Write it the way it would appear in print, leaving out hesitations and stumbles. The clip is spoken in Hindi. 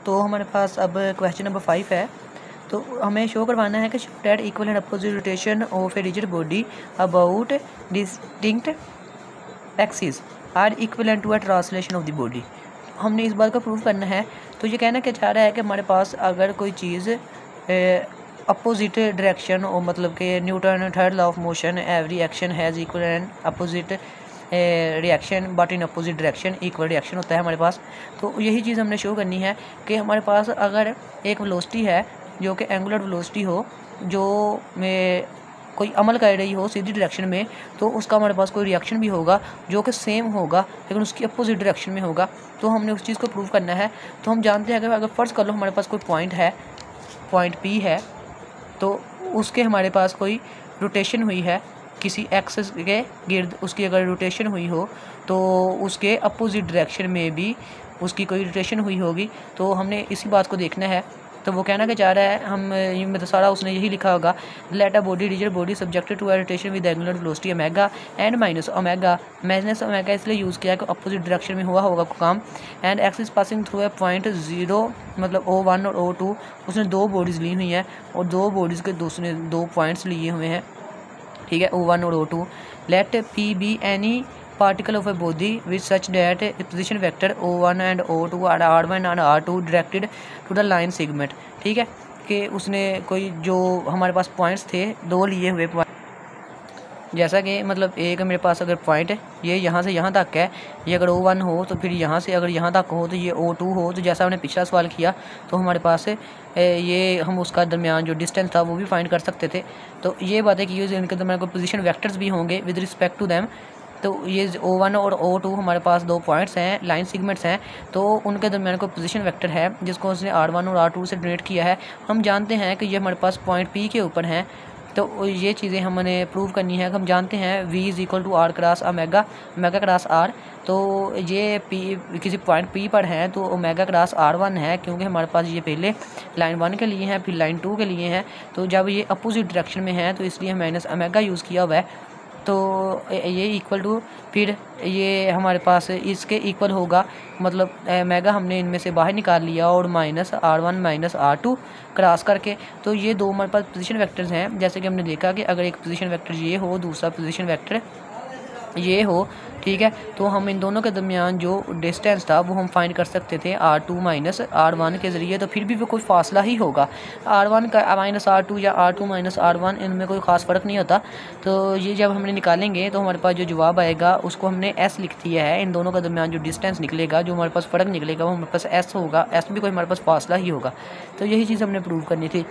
तो हमारे पास अब क्वेश्चन नंबर 5 है। तो हमें शो करवाना है कि show that equal and opposite rotation of a rigid body about distinct axis are equivalent to a translation of the body. हमने इस बात को प्रूव करना है। तो ये कहना क्या चाह रहा है कि हमारे पास अगर कोई चीज़ अपोजिट डायरेक्शन और मतलब कि Newton third law of motion every action has equal and opposite reaction but in opposite direction equal reaction होता है हमारे पास। तो यही चीज़ हमने शो करनी है कि हमारे पास अगर एक वेलोसिटी है जो कि एंगुलर वेलोसिटी हो, जो में कोई अमल कर रही हो सीधी डायरेक्शन में, तो उसका हमारे पास कोई रिएक्शन भी होगा जो कि सेम होगा लेकिन उसकी अपोजिट डायरेक्शन में होगा। तो हमने उस चीज़ को प्रूव करना है। तो हम जानते हैं कि अगर फ़र्ज़ कर लो हमारे पास कोई पॉइंट है, पॉइंट P है, तो उसके हमारे पास कोई रोटेशन हुई है किसी एक्सिस के गिर्द, उसकी अगर रोटेशन हुई हो तो उसके अपोजिट डायरेक्शन में भी उसकी कोई रोटेशन हुई होगी। तो हमने इसी बात को देखना है। तो वो कहना क्या चाह रहा है, हम मतलब सारा उसने यही लिखा होगा, let a body rigid body subjected to a rotation with angular velocity omega and minus omega इसलिए यूज़ किया कि अपोजिट डायरेक्शन में हुआ होगा काम। And axis passing through a point 0 मतलब O1 और O2, उसने दो बॉडीज़ ली हुई हैं और दो बॉडीज़ के दूसरे दो पॉइंट्स लिए हुए हैं, ठीक है, O1 और O2। Let P be any particle of a body with such that position vector O1 and O2 are R1 and R2 directed to the line segment। ठीक है, कि उसने कोई जो हमारे पास पॉइंट्स थे दो लिए हुए पॉइंट, जैसा कि मतलब एक मेरे पास अगर पॉइंट है ये यहाँ से यहाँ तक है, ये अगर O1 हो तो फिर यहाँ से अगर यहाँ तक हो तो ये O2 हो। तो जैसा हमने पिछला सवाल किया तो हमारे पास ये हम उसका दरमियान जो डिस्टेंस था वो भी फाइंड कर सकते थे। तो ये बातें की हुई, इनके दरमियान कोई पोजीशन वेक्टर्स भी होंगे विद रिस्पेक्ट टू दैम। तो ये O1 और O2 हमारे पास दो पॉइंट्स हैं, लाइन सेगमेंट्स हैं, तो उनके दरमियान कोई पोजीशन वेक्टर है जिसको उसने R1 और R2 से डोनेट किया है। हम जानते हैं कि ये हमारे पास पॉइंट P के ऊपर हैं। तो ये चीज़ें हमने प्रूव करनी है। हम जानते हैं V is equal to R cross omega, omega cross R। तो ये P किसी पॉइंट P पर है तो ओमेगा क्रॉस R1 है, क्योंकि हमारे पास ये पहले लाइन 1 के लिए हैं फिर लाइन 2 के लिए हैं। तो जब ये अपोजिट डायरेक्शन में है तो इसलिए माइनस ओमेगा यूज़ किया हुआ है। तो ये इक्वल टू फिर ये हमारे पास इसके इक्वल होगा, मतलब ओमेगा हमने इनमें से बाहर निकाल लिया और minus R1 minus R2 cross करके। तो ये दो हमारे पास पोजीशन वेक्टर्स हैं। जैसे कि हमने देखा कि अगर एक पोजीशन वेक्टर ये हो, दूसरा पोजीशन वेक्टर ये हो, ठीक है, तो हम इन दोनों के दरमियान जो डिस्टेंस था वो हम फाइंड कर सकते थे R2 माइनस R1 के ज़रिए। तो फिर भी वो कोई फासला ही होगा, R1 का माइनस R2 या R2 माइनस R1, इनमें कोई ख़ास फ़र्क नहीं होता। तो ये जब हमने निकालेंगे तो हमारे पास जो जवाब आएगा उसको हमने S लिख दिया है। इन दोनों के दरमियान जो डिस्टेंस निकलेगा, जो हमारे पास फ़र्क निकलेगा वो हमारे पास S होगा, S भी कोई हमारे पास फासला ही होगा। तो यही चीज़ हमने प्रूव करनी थी।